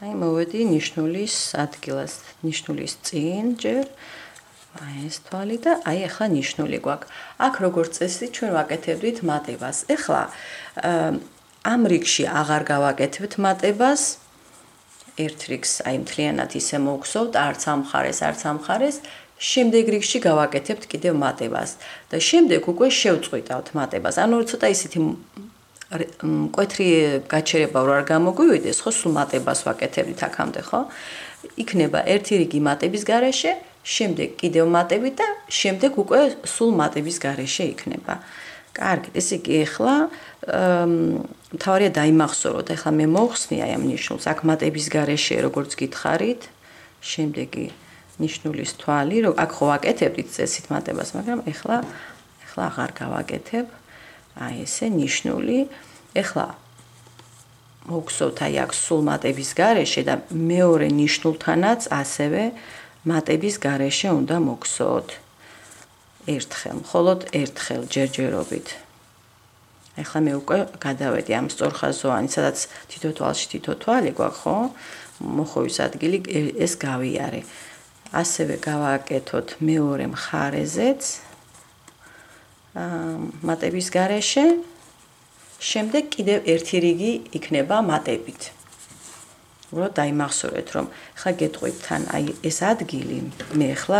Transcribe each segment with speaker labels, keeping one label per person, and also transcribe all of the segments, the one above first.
Speaker 1: აი მოვედი ნიშნულის ადგილას, ნიშნულის წინ ჯერ აი ეს თვალი და აი ახლა ნიშნული გვაქვს. აქ როგორც წესი ჩვენ ვაკეთებდით მატებას. ახლა ამ რიგში აღარ გავაკეთებთ მატებას. ერთ რიგს აი მთლიანად ისე მოვხსოვთ, არც ამ მხარეს. შემდეგ რიგში გავაკეთებთ კიდევ მატებას და შემდეგ უკვე შევწყვიტავთ მატებას. ანუ ცოტა ისეთი მკვეთრი გაჩერება არ გამოგვივიდეს, ხო, სულ მატებას ვაკეთებთ აქამდე, ხო? იქნება ერთი რიგი მატების გარეშე, შემდეგ კიდევ მატები და შემდეგ უკვე სულ მატების გარეშე იქნება. კარგით, ესე იგი ახლა მთავარია დაიმახსოვროთ. ახლა მე მოვხსნი აი ამ ნიშნულს, აქ მატების გარეშე როგორც გითხარით, შემდეგი ნიშნულის თვალი, აქ ხო ვაკეთებდით წესით მატებას, მაგრამ ახლა აღარ გავაკეთებ. აი ესე ნიშნული. ახლა მოვხსოვთ აი აქ სულ მატების გარეშე და მეორე ნიშნულთანაც ასევე მატების გარეშე უნდა მოვხსოვთ. ერთხელ, მხოლოდ ერთხელ ჯერჯერობით. ახლა მე უკვე გადავედი ამ სწორხაზოვანი, სადაც თითო თვალში თითო თვალი გვაქვს, ხო? მოხოვის ადგილი ეს გავიარე. ასევე გავაკეთოთ მეორე მხარეზეც მატების გარეშე. შემდეგ კიდევ ერთი რიგი იქნება მატებით. უბრალოდ დაიმახსოვრეთ, რომ ხა გეტყვით თან აი ეს ადგილი, მე ახლა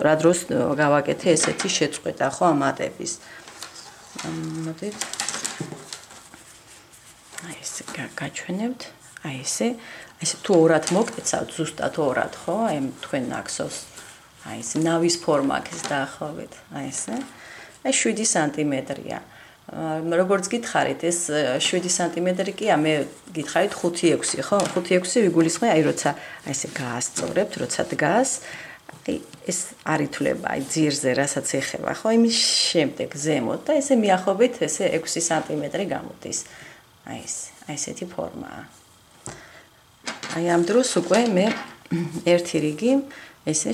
Speaker 1: რა დროს გავაკეთე ესეთი შეწყვეტა, ხო, ამ მატების. მოდით. აი ესე გაჩვენებთ, აი ესე თუ ორად მოკეცავთ, ზუსტად ორად, ხო, აი თქვენ ნაკსოვს. აი ეს ნავის ფორმა აქვს ეს დაახლოებით, აი ესე. აი 7 სანტიმეტრია. როგორც გითხარით, ეს 7 სანტიმეტრი კია, მე გითხარით 5-6, ხო? 5-6 ვიგულისხმე, აი როცა აი ესე გაასწორებთ, როცა დგას, აი ეს არ ითვლება, აი ძირზე, რასაც ეხება, ხო? იმის შემდეგ ზემოთ და ესე მიახლოებით ესე 6 სანტიმეტრი გამოდის. აი ესეთი ფორმაა. აი ამ დროს უკვე მე ერთი რიგი ესე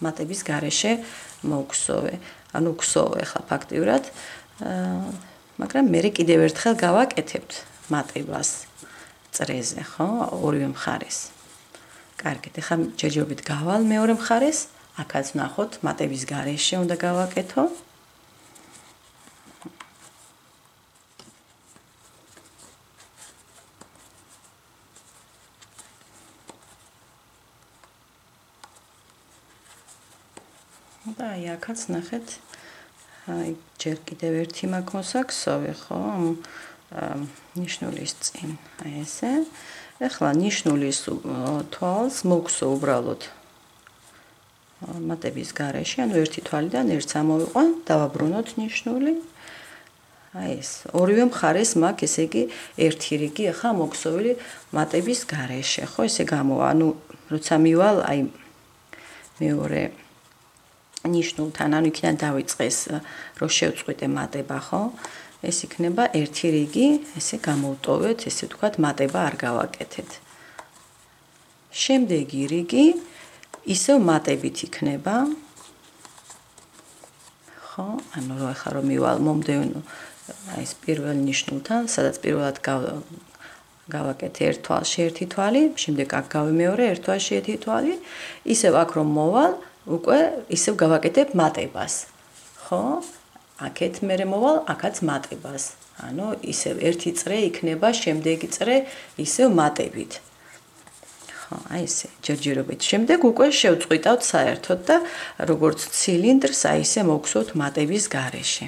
Speaker 1: მატების გარეშე მოვხსოვე. ანუ ვხსოვე ახლა ფაქტიურად, მაგრამ მე კიდევ ერთხელ გავაკეთებთ მატებას წრეზე, ხო, ორივე მხარეს. კარგით, ახლა ჯერჯერობით გავალ მეორე მხარეს, აქაც ნახოთ მატების გარეშე უნდა გავაკეთო. და აი აქაც ნახეთ, აი ჯერ კიდევ ერთი მაქვს, ხო, ნიშნულის წინ, აი ესე. ახლა ნიშნულის თვალს მოვხსოვ უბრალოდ მატების გარეშე, ანუ ერთი თვალიდან ერთს ამოვიყვან, დავაბრუნოთ ნიშნული. აი ეს, ორივე მხარეს მაქვს, ესე იგი, ერთი რიგი ახლა მოვხსოვილი მატების გარეშე, ხო, ესე გამოვა, ანუ როცა მივალ, აი მეორე ნიშნულთან, ანუ იქიდან დავიწყეს, რომ შევწყვიტე მატება, ხო? ეს იქნება ერთი რიგი, ესე გამოვტოვეთ, ესე ვთქვათ, მატება არ გავაკეთეთ. შემდეგი რიგი ისევ მატებით იქნება. ხო, ანუ რო ახლა რომ მივალ მომდევნო აი ეს პირველ ნიშნულთან, სადაც პირველად გავაკეთე ერთ თვალში ერთი თვალი, შემდეგ აქ გავიმეორე ერთ თვალში ერთი თვალი, ისევ აქ რომ მოვალ უკვე ისევ გავაკეთებ მატებას. ხო? აქეთ მერე მოვალ, აქაც მატებას. ანუ ისევ ერთი წრე იქნება, შემდეგი წრე ისევ მატებით. ხო, აი ესე, ჯერჯერობით. შემდეგ უკვე შევწყვიტავთ საერთოდ და როგორც ცილინდრს, აი ესე მოვხსოვთ მატების გარეშე.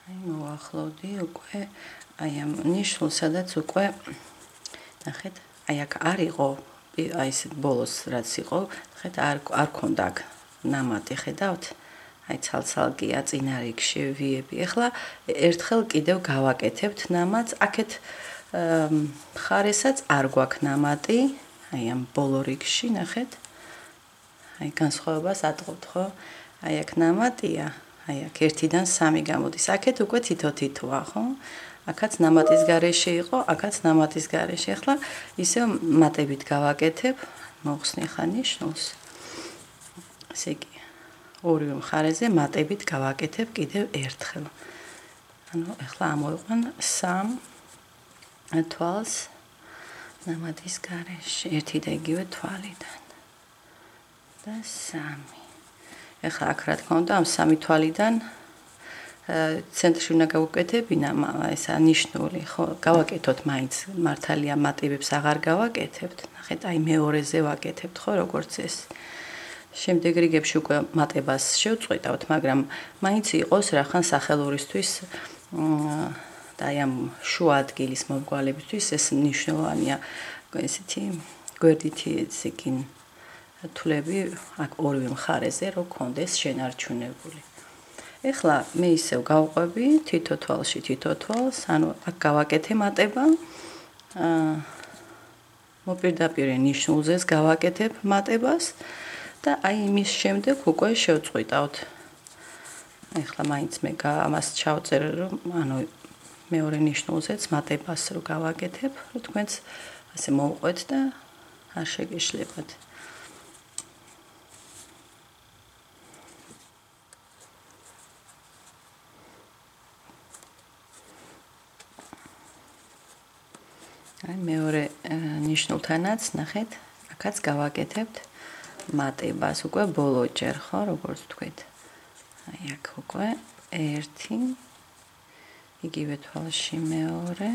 Speaker 1: აი მოვახლოვდი უკვე აი ამ ნიშნულს, სადაც უკვე ნახეთ, აი აქ არ იყო, აი ეს ბოლოს რაც იყო, ნახეთ, არ ქონდა აქ ნამატი, ხედავთ? აი ცალ-ცალკია წინა რიგში ვიები. ახლა ერთხელ კიდევ გავაკეთებთ ნამატს, აქეთ მხარესაც არ გვაქვს ნამატი, აი ამ ბოლო რიგში, ნახეთ. აი განსხვავებას ატყობთ, ხო? აი აქ ნამატია, აი აქ 1-დან 3 გამოდის. აქეთ უკვე თითო-თითოა, ხო? აქაც ნამატის გარეშე იყო, აქაც ნამატის გარეშე. ახლა ისევ მატებით გავაკეთებ, მოვხსნი ხა ნიშნულს. ესე იგი, ორივე მხარეზე მატებით გავაკეთებ კიდევ ერთხელ. ანუ ახლა ამოვიყვან 3 თვალს ნამატის გარეშე, ერთი და იგივე თვალიდან. და 3. ახლა აქ რა თქმა უნდა ამ 3 თვალიდან ცენტრში უნდა გავუკეთებინა ესა ნიშნული, ხო, გავაკეთოთ მაინც მართალია მატებებს აღარ გავაკეთებთ. ნახეთ, აი მეორეზე ვაკეთებთ, ხო, როგორც ეს. შემდეგ რიგებში უკვე მატებას შევწყვეტავთ, მაგრამ მაინც იყოს რახან სახელურისთვის და აი ამ შუა ადგილის მომრგვალებისთვის ეს მნიშვნელოვანია, ესეთი გვერდითი ზეკინ თვლები აქ ორივე მხარეზე რო კონდეს შენარჩუნებული. ეხლა მე ისევ გავყვები თითო თვალში თითო თვალს, ანუ აქ გავაკეთე მატება. მოპირდაპირე ნიშნულზეც გავაკეთებ მატებას და აი იმის შემდეგ უკვე შევწყვიტავთ. ეხლა მაინც მე ამას ჩავწერე, რომ ანუ მეორე ნიშნულზეც მატებას რო გავაკეთებ, რომ თქვენც ასე მოვყვეთ და არ შეგეშლებათ. აი მეორე ნიშნულთანაც ნახეთ, აქაც გავაკეთებთ მატებას უკვე ბოლოჯერ, ხო, როგორც თქვით. აი აქ უკვე 1 იგივე თვალში მეორე.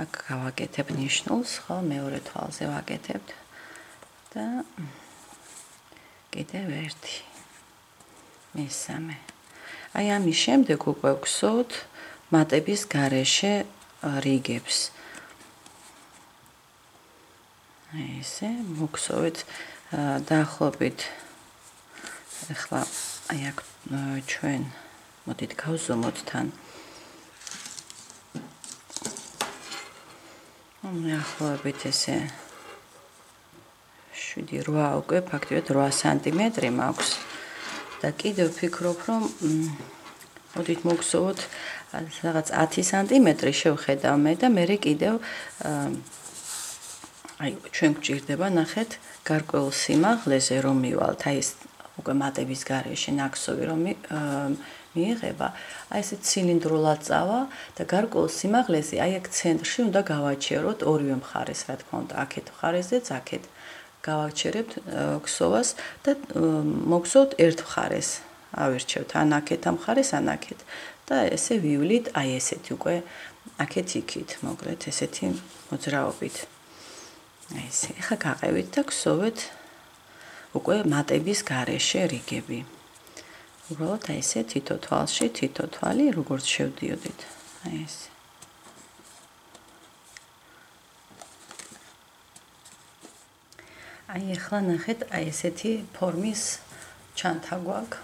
Speaker 1: აქ გავაკეთებ ნიშნულს, ხო, მეორე თვალზე ვაკეთებთ და კიდევ 1. მესამე. აი ამის შემდეგ უკვე ვგსოვთ მატების გარეშე რიგებს. ესე მოგსოვეთ დაახლოებით ახლა აი აქ ჩვენ მოდით გავზომოთ თან. დაახლოებით ესე 7-8 უკვე ფაქტიურად 8 სანტიმეტრი მაქვს და კიდევ ვფიქრობ, რომ მოდით მოგსოვოთ რაღაც 10 სანტიმეტრი შევხედავ მე და მე კიდევ აი ჩვენ გვჭირდება ნახეთ გარკვეულ სიმაღლეზე რომ მივალთ, აი ეს უკვე მატების გარეშე ნაკსოვი რომ მიიღება, აი ესე ცილინდრულად წავა და გარკვეულ სიმაღლეზე აი აქ ცენტრში უნდა გავაჩეროთ ორივე მხარეს, რა თქმა უნდა, აქეთ მხარეზეც, აქეთ გავაჩერებთ ქსოვას და მოგსოვთ ერთ მხარეს. ავირჩევთ ან აქეთ ამ მხარეს, ან აქეთ და ესე ვივლით, აი ესეთი უკვე აქეთ იქით, მოკლედ ესეთი მოძრაობით. აი ესე, ახლა გაყევით და ქსოვეთ უკვე მატების გარეშე რიგები. უბრალოდ აი ესე თითო თვალში, თითო თვალი, როგორც შევდიოდით. აი ესე. აი ახლა ნახეთ, აი ესეთი ფორმის ჩანთა გვაქვს.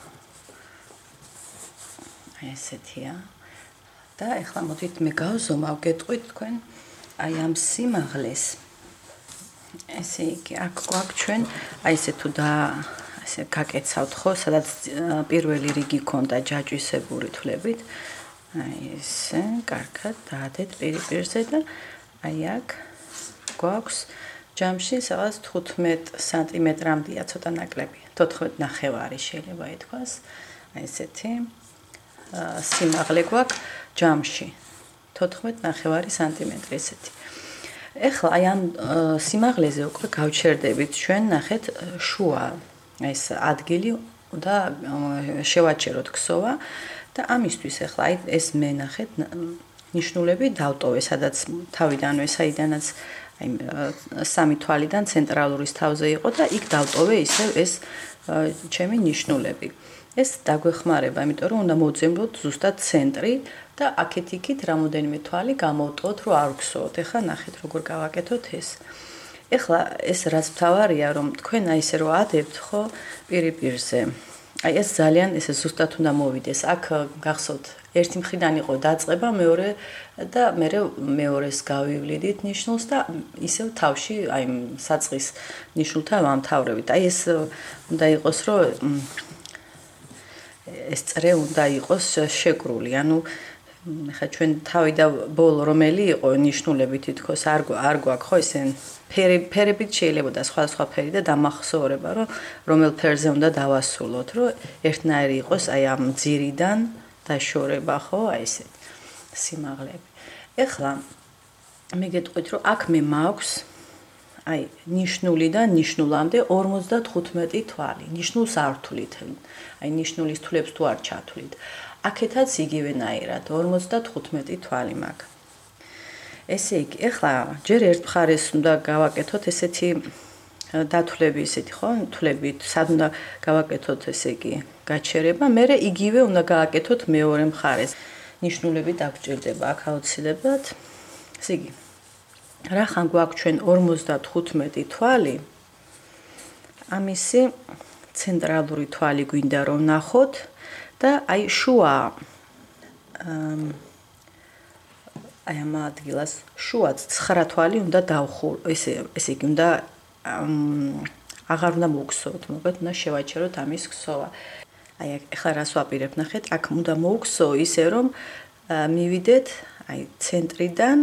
Speaker 1: აი ესეთია. და ახლა მოდით მე გავზომავ, გეტყვით თქვენ აი ამ სიმაღლეს. ესე იგი, აქ გვაქვს ჩვენ აი ესე თუ და ასე გაკეცავთ ხო, სადაც პირველი რიგი ქონდა ჯაჭვისებური თვლებით. აი ესე, კარგად დაადეთ პირზე და აი აქ გვაქვს ჯამში სადაც 15 სანტიმეტრამდეა ცოტა ნაკლები. 14.5 შეიძლება ითქვას. აი ესეთი სიმაღლე გვაქვს ჯამში. 14.5 სანტიმეტრი ესეთი. ეხლა აი ამ სიმაღლეზე უკვე გავჩერდებით ჩვენ ნახეთ შუა ეს ადგილი და შევაჩეროთ ქსოვა და ამისთვის ეხლა აი ეს მე ნახეთ ნიშნულები დავტოვე, სადაც თავიდანვე საიდანაც აი 3 თვალიდან ცენტრალურის თავზე იყო და იქ დავტოვე ისევ ეს ჩემი ნიშნულები. ეს დაგვეხმარება, იმიტომ რომ უნდა მოვძემლოთ ზუსტად ცენტრი და აქეთ-იქით რამოდენიმე თვალი გამოვტოთ, რომ არ ვგსოვოთ. ეხლა ნახეთ როგორ გავაკეთოთ ეს. ეხლა ეს რაც მთავარია, რომ თქვენ აი ესე რო ადებთ, ხო, პირზე. აი ეს ძალიან ესე ზუსტად უნდა მოვიდეს. აქ გახსოვთ, ერთი მხრიდან იყო დაწყება, მეორე და მე მეორეს გავივლიდით ნიშნულს და ისევ თავში აი საწყის ნიშნულთან ვამთავრებით. აი ეს უნდა იყოს, რომ ეს წრე უნდა იყოს შეკრული, ანუ ხა ჩვენ თავი და ბოლო რომელი იყო ნიშნულები თითქოს არ გვაქვს ხო ისე ფერებით შეიძლება და სხვა ფერი და დამახსოვრება რომ რომელ ფერზე უნდა დავასრულოთ რომ ერთნაირი იყოს აი ამ ძირიდან დაშორება ხო აი ესე სიმაღლეები. ეხლა მე გეტყვით რომ აქ მე მაქვს აი ნიშნულიდან ნიშნულამდე 55 თვალი. ნიშნულს არ ვთვლით. აი ნიშნულის თვლებს თუ არ ჩათვლით. აქეთაც იგივენაირად 55 თვალი მაქვს. ესე იგი, ეხლა ჯერ ერთ მხარეს უნდა გავაკეთოთ ესეთი დათვლები ესეთი ხო? თვლებით, სად უნდა გავაკეთოთ ესე იგი გაჩერება, მერე იგივე უნდა გააკეთოთ მეორე მხარეს. ნიშნულები დაგჭირდება აქ აუცილებლად. ესე იგი რახან გვაქვს ჩვენ 55 თვალი? ამისი ცენტრალური თვალი გვინდა რომ ნახოთ და აი შუა აი ამ ადგილას შუაც 9 თვალი უნდა დავხურ, ესე იგი უნდა აღარ უნდა მოვგსოვოთ, მოკლედ უნდა შევაჩეროთ ამის ქსოვა. აი ახლა რას ვაპირებ ნახეთ, აქ უნდა მოვგსო ისე რომ მივიდეთ აი ცენტრიდან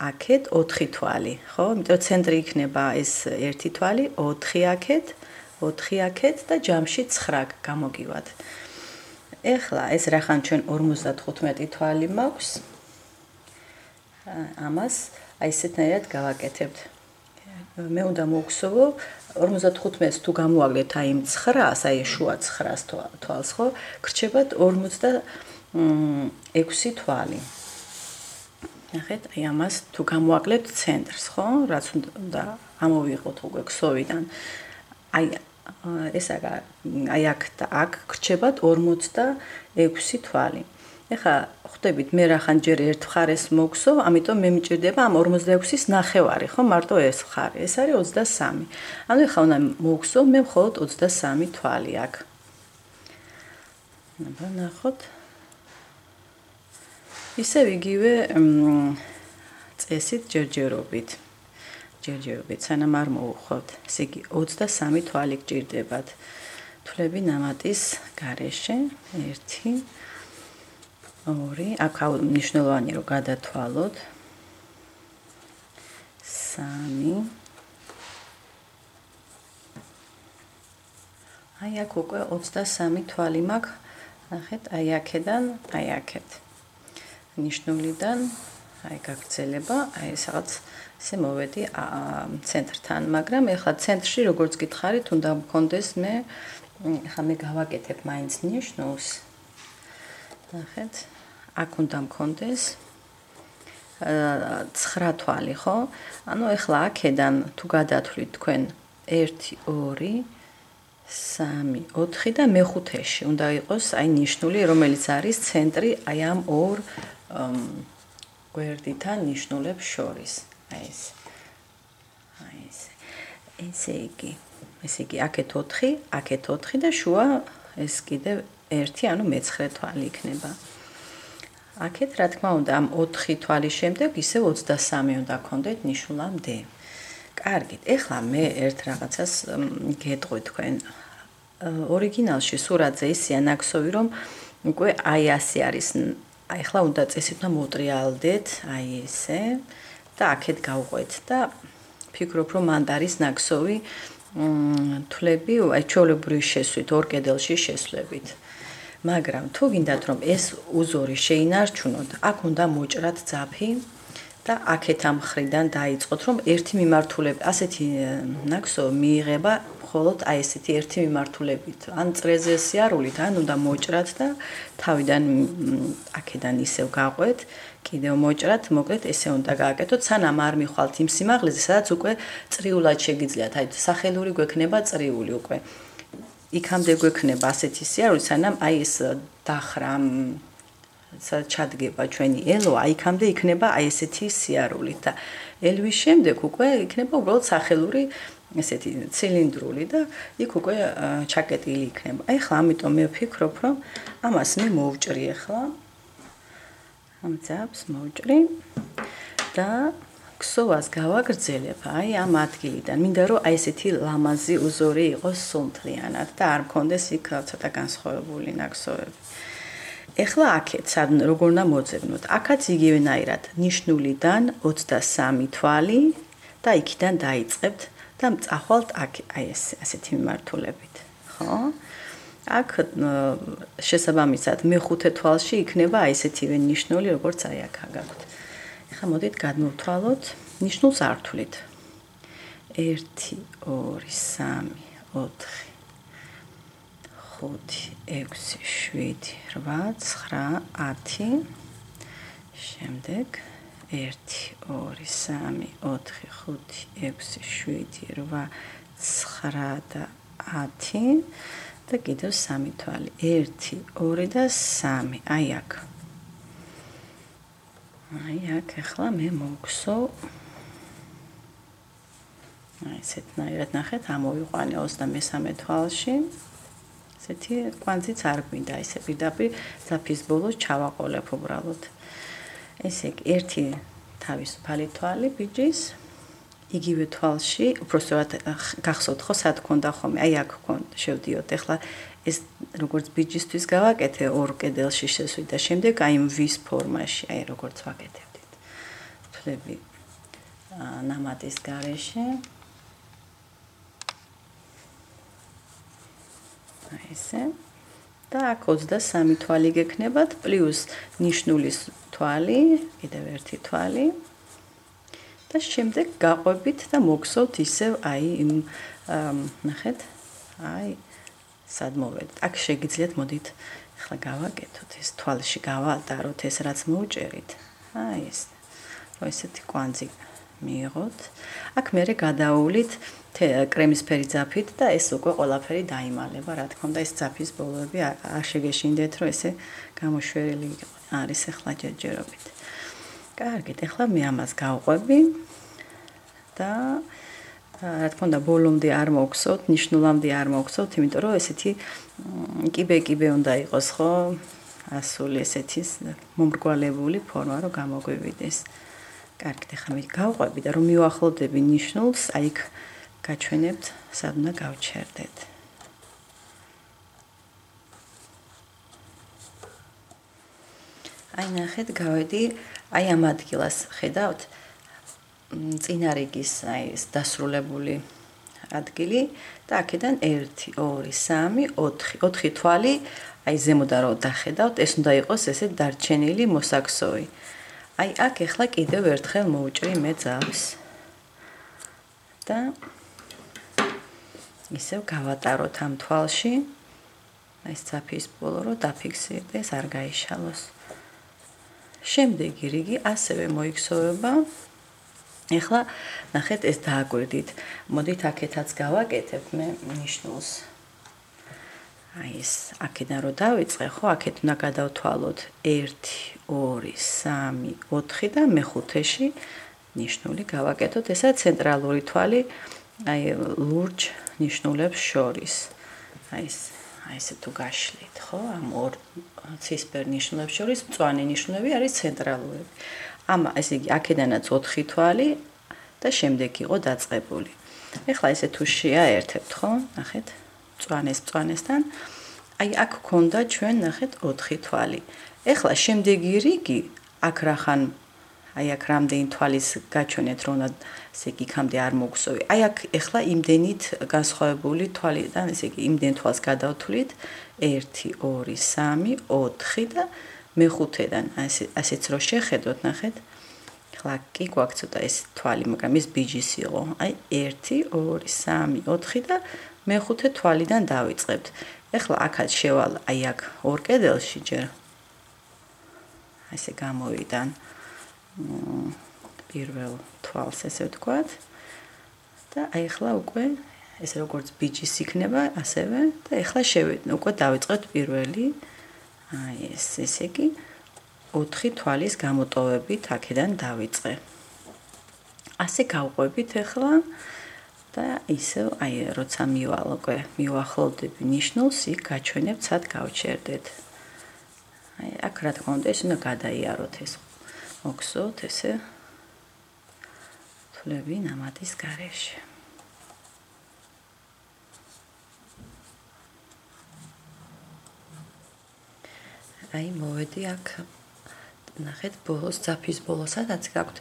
Speaker 1: აქეთ 4 თვალი, ხო? იმიტომ ცენტრი იქნება ეს 1 თვალი, 4 აქეთ, 4 აქეთ და ჯამში 9 გამოგივათ. ეხლა ეს რახან ჩვენ 55 თვალი მაქვს. ამას აი ესეთნაირად გავაკეთებთ. მე უნდა მოვგსოვო 55-ს თუ გამოვაგდეთ აი იმ 9-ს, აი შუა 9-ს თვალს, ხო? გრჩებათ 46 თვალი. ნახეთ, აი ამას თუ გამოვაკლებთ ცენტრს, ხო? რაც უნდა ამოვიღოთ უკვე ქსოვიდან. აი ეს აი აქ და აქ გრჩებათ 46 თვალი. ეხლა ხვდებით მე რახან ჯერ ერთ მხარეს მოგსოვ, ამიტომ მე მიჭირდება ამ 46-ის ნახევარი, ხო? მარტო ეს მხარე. ეს არის 23. ანუ ეხლა უნდა მოგსოვ მე მხოლოდ 23 თვალი აქ. ნახოთ. ისევ იგივე წესით ჯერჯერობით. სანამ არ მოვუხოთ. ესე იგი 23 თვალი გჭირდებათ. თვლები ნამატის გარეშე 1 2 აქ მნიშვნელოვანი რომ გადათვალოთ 3 აი აქ უკვე 23 თვალი მაქვს ნახეთ აი აქედან აი აქეთ ნიშნულიდან აი გაგრძელება აი სადაც ესე მოვედი ცენტრთან მაგრამ ეხლა ცენტრში როგორც გითხარით უნდა მქონდეს მე ეხლა მე გავაკეთებ მაინც ნიშნულს ნახეთ აქ უნდა მქონდეს 9 თვალი ხო ანუ ეხლა აქედან თუ გადათვლით თქვენ 1 2 3 4 და მეხუთეში უნდა იყოს აი ნიშნული რომელიც არის ცენტრი აი ამ ორ გვერდითან ნიშნულებს შორის აი ეს ესე იგი აქეთ 4 და შუა ეს კიდევ 1 ანუ მე-9 თვალი იქნება აქეთ რა თქმა უნდა ამ 4 თვალის შემდეგ ისე 23 უნდა გქონდეთ ნიშნულამდე კარგით ეხლა მე ერთ რაღაცას გეტყვი თქვენ ორიგინალში სურათზე ისეა ნაკსოვი რომ უკვე აი ასე არის აი ახლა უნდა წესით უნდა მოტრიალდეთ აი ესე და აქეთ გავყვეთ და ფიქრობ რომ მანდ არის ნაკსოვი თვლები აი ჩვეულებრივი შესვით ორ კედელში შესვლებით მაგრამ თუ გინდათ რომ ეს უზორი შეინარჩუნოთ აქ უნდა მოჭრათ ძაფი და აქეთ ამ ხრიდან დაიწყოთ რომ ერთი მიმართულებით ასეთი ნაკსოვი მიიღება მხოლოდ აი ესეთი ერთი მიმართულებით ან წრეზე სიარულით ან უნდა მოჭრათ და თავიდან აქედან ისევ გაყვეთ კიდევ მოჭრათ მოკლედ ესე უნდა გააკეთოთ სანამ არ მიხვალთ იმ სიმაღლეზე სადაც უკვე წრიულად შეგიძლიათ აი სახელური გვექნება წრიული უკვე იქამდე გვექნება ასეთი სიარული სანამ აი ეს დახრა სადაც ჩადგება ჩვენი ელო აი იქამდე იქნება აი ესეთი სიარული და ელვის შემდეგ უკვე იქნება უბრალოდ სახელური ესეთი ცილინდრული და იქ უკვე ჩაკეტილი იქნება. აი ხლა ამიტომ მე ვფიქრობ რომ ამას მე მოვჭრი ახლა. ამ ძაბს მოვჭრი და ქსოვას გავაგრძელებ აი ამ ადგილიდან. მინდა რომ აი ესეთი ლამაზი უზორი იყოს სუნთლიანად და არ მქონდეს იქ ცოტა განსხვავებული ნაკსოვები. ეხლა აქეთ როგორ უნდა მოძებნოთ? აქაც იგივენაირად ნიშნულიდან 23 თვალი და იქიდან დაიწყებთ და წახვალთ აქ აი ასეთი მიმართულებით, ხო? აქ შესაბამისად მეხუთე თვალში იქნება აი ესეთივე ნიშნული, როგორც აი აქ გაქვთ. ეხლა მოდით გადმოვთვალოთ ნიშნულს არ ვთვლით. 1 2 3 4 5 6 7 8 9 10 შემდეგ 1 2 3 4 5 6 7 8 9 და 10 და კიდევ 3 თვალი 1 2 და 3 აი აქ ახლა მე მოვგსოვ აი ესეთნაირად ნახეთ ამოვიყვანე 23 თვალში ესეთი კვანძიც არ გვინდა ესე პირდაპირ ძაფის ბოლოს ჩავაყოლებ უბრალოდ ესე იგი ერთი თავისუფალი თვალი ბიჭის იგივე თვალში უბრალოდ გახსოვთ ხო სად გქონდა ხოლმე აი აქ გქონდა შევდიოთ ეხლა ეს როგორც ბიჭისთვის გავაკეთე ორ კედელში შესვიდა შემდეგ აი ვის ფორმაში აი როგორც ვაკეთებდით თვლები ნამატის გარეშე ესე და აქ 23 თვალი გექნებათ პლუს ნიშნულის თვალი კიდევ ერთი თვალი და შემდეგ გაყვებით და მოგსოვთ ისევ აი იმ ნახეთ აი სად მოვედით აქ შეგიძლიათ მოდით ახლა გავაკეთოთ ეს თვალში გავაატაროთ ეს რაც მოვჭერით აი ეს რომ ესეთი კვანძი მიიღოთ აქ მერე გადაუვლით კრემისფერი ძაფით და ეს უკვე ყველაფერი დაიმალება რა თქმა უნდა ეს ძაფის ბოლოები არ შეგეშინდეთ რომ ესე გამოშვერილი არის ახლა ჯერჯერობით კარგით ახლა მე ამას გავყვები და რა თქმა უნდა ბოლომდე არ მოგხსოვთ ნიშნულამდე არ მოგხსოვთ იმიტომ რომ ესეთი კიბე უნდა იყოს ხო ასული ესეთი მომრგვალებული ფორმა რომ გამოგვივიდეს კარგით ახლა მე გავყვები და რომ მივახლოვდები ნიშნულს აი იქ გაჩვენებთ სად უნდა გავჩერდეთ აი ნახეთ გავედი აი ამ ადგილას ხედავთ წინა რიგის აი ეს დასრულებული ადგილი და აქედან 1 2 3 4 თვალი აი ზემოდან რო დახედავთ ეს უნდა იყოს ესე დარჩენილი მოსაქსოვი აი აქ ახლა კიდევ ერთხელ მოვჭრი მე ძავს და ისევ გავატაროთ ამ თვალში ეს ძაფის ბოლო რო დაფიქსირდეს არ გაიშალოს შემდეგი რიგი ასევე მოიქცევება ეხლა ნახეთ ეს დააკვირდით მოდით აქეთაც გავაკეთებ მე ნიშნულს აი ეს აქედან რო დავიწყე ხო აქეთ უნდა გადავთვალოთ 1 2 3 4 და მეხუთეში ნიშნული გავაკეთოთ ესა ცენტრალური თვალი აი ლურჯ ნიშნულებს შორის აი ესე თუ გაშლით ხო ამ ორ ცისფერ ნიშნულებს შორის მწვანე ნიშნულები არის ცენტრალურები ამ ესე იგი აქედანაც 4 თვალი და შემდეგ იყო დაწყებული ეხლა ესე თუ შეაერთებთ ხო ნახეთ მწვანესთან აი აქ გქონდა ჩვენ ნახეთ 4 თვალი ეხლა შემდეგი რიგი აქ რახან აი აქ რამდენი თვალის გაჩვენეთ რომ ესე იგი იქამდე არ მოგსოვი აი აქ ეხლა იმდენით განსხვავებული თვალიდან ესე იგი იმდენ თვალს გადავთვლით 1 2 3 4 და მეხუთედან ასეც რო შეხედოთ ნახეთ ეხლა კი გვაქვს ცოტა ეს თვალი მაგრამ ეს ბიჯის იყო აი 1 2 3 4 და მეხუთე თვალიდან დავიწყებთ ეხლა აქაც შევალ აი აქ ორ კედელში ჯერ ესე გამოვიდან პირველ თვალს ესე ვთქვათ და აი ახლა უკვე ეს როგორც ბიჯის იქნება ასევე და ახლა უკვე დავიწყეთ პირველი აი ესე იგი 4 თვალის გამოტოვებით აქედან დავიწყე ასე გავყვებით ახლა და ისევ აი როცა მივალ უკვე მივახლოვდები ნიშნულს იქ გაჩვენებთ სად გავჩერდეთ აი აქ რა თქმა უნდა ეს უნდა გადაიაროთ ეს მოგხსოვთ ესე თვლები ნამატის გარეშე აი მოვედი აქ ნახეთ ბოლოს ძაფის ბოლოს სადაც გაქვთ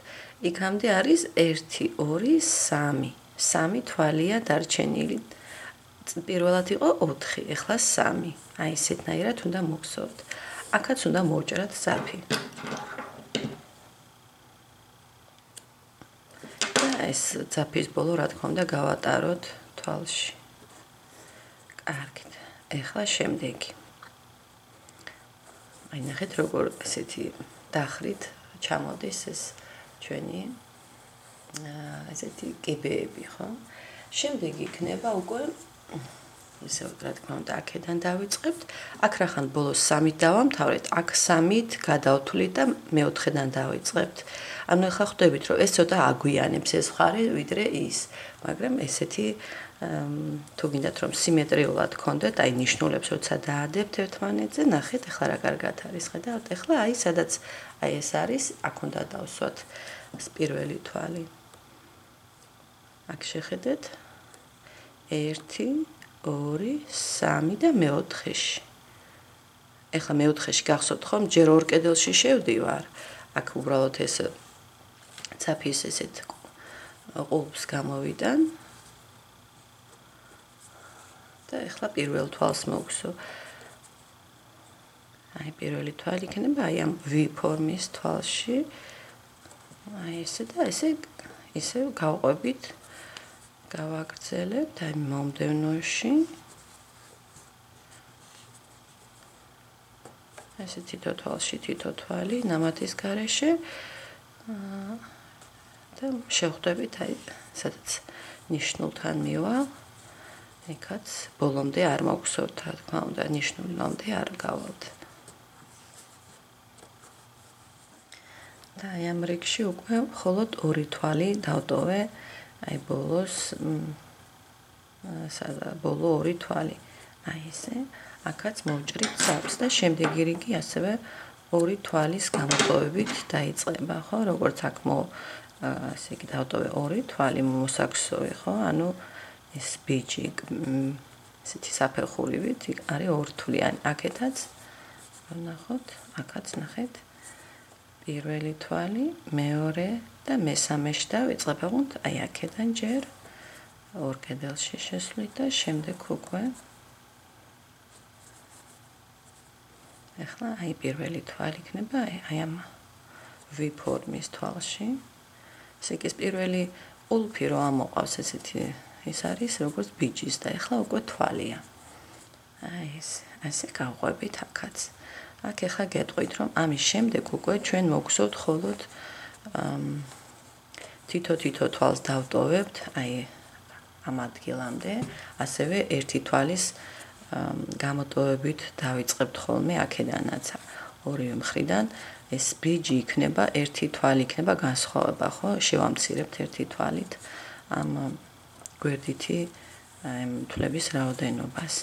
Speaker 1: იქამდე არის 1 2 3 3 თვალია დარჩენილი პირველად იყო 4 ეხლა 3 აი ესეთნაირად უნდა მოგსოვთ აქაც უნდა მოვჭრათ ძაფი და ეს ძაფის ბოლო რა თქმა უნდა გავატაროთ თვალში კარგით ეხლა შემდეგი აი ნახეთ როგორ ესეთი დახრით ჩამოდის ეს ჩვენი ესეთი კიბეები ხო შემდეგი იქნება უკვე ისე რა თქმა უნდა აქედან დავიწყებთ აქ რახან ბოლოს 3-ით დავამთავრეთ აქ 3-ით გადავთვლით და მეოთხედან დავიწყებთ ანუ ახლა ხვდებით რომ ეს ცოტა აგვიანებს ეს მხარე ვიდრე ის მაგრამ ესეთი თუ გინდათ რომ სიმეტრიულად გქონდეთ აი ნიშნულებს როცა დაადებთ ერთმანეთზე ნახეთ ახლა რა კარგად არის ხედავთ ახლა აი სადაც აი ეს არის აქ უნდა დავსვათ პირველი თვალი აქ შეხედეთ 1 2 3 და მეოთხეში ახლა მეოთხეში გახსოვთ ხომ ჯერ ორ კედელში შევდივარ აქ უბრალოდ ეს ძაფის ესეთ ყულს გამოვიდან და ახლა პირველ თვალს მოვგსო აი პირველი თვალი იქნება აი ამ V ფორმის თვალში აი ესე და ესე გავყვებით გავაგრძელებთ აი მომდევნოში ესე თითო თვალში თითო თვალი ნამათის გარეშე და შევხვდებით აი სადაც ნიშნულთან მივალ ეკაც ბოლომდე არ მოგხსოვთ რა თქმა უნდა ნიშნულამდე არ გავალთ და აი ამ რიგში უკვე მხოლოდ 2 თვალი დავტოვე აი ბოლოს ბოლო 2 თვალი აი ესე აქაც მოვჭრით ძაფს და შემდეგი რიგი ასევე 2 თვალის გამოტოვებით დაიწყება ხო როგორც აქ ესე იგი დავტოვე 2 თვალი მოსაქსოვე ხო ანუ ეს ბიჭი ესეთი საფეხურივით არის ორთვლიანი აქეთაც ნახოთ აქაც ნახეთ პირველი თვალი მეორე და მესამეში დავიწყებთ აი აქედან ჯერ ორ კედელში შესვლით და შემდეგ უკვე ახლა აი პირველი თვალი იქნება აი ამ V ფორმის თვალში ესე იგი ეს პირველი ყულფი რო ამოყავს ესეთი ეს არის როგორც ბიჭის და ახლა უკვე თვალია. აი ეს ასე გავყვებით აქაც. აქ ახლა გეტყვით რომ ამის შემდეგ უკვე ჩვენ მოგხსოვთ ხოლოდ თითო თვალს დავტოვებთ, აი ამ ადგილამდე, ასევე ერთი თვალის გამოტოვებით დავიწყებთ ხოლმე აქედანაც ორივე მხრიდან ეს ბიჭი იქნება, ერთი თვალი იქნება განსხვავება, ხო? შევამცირებთ ერთი თვალით ამ გვერდითი თვლების რაოდენობას.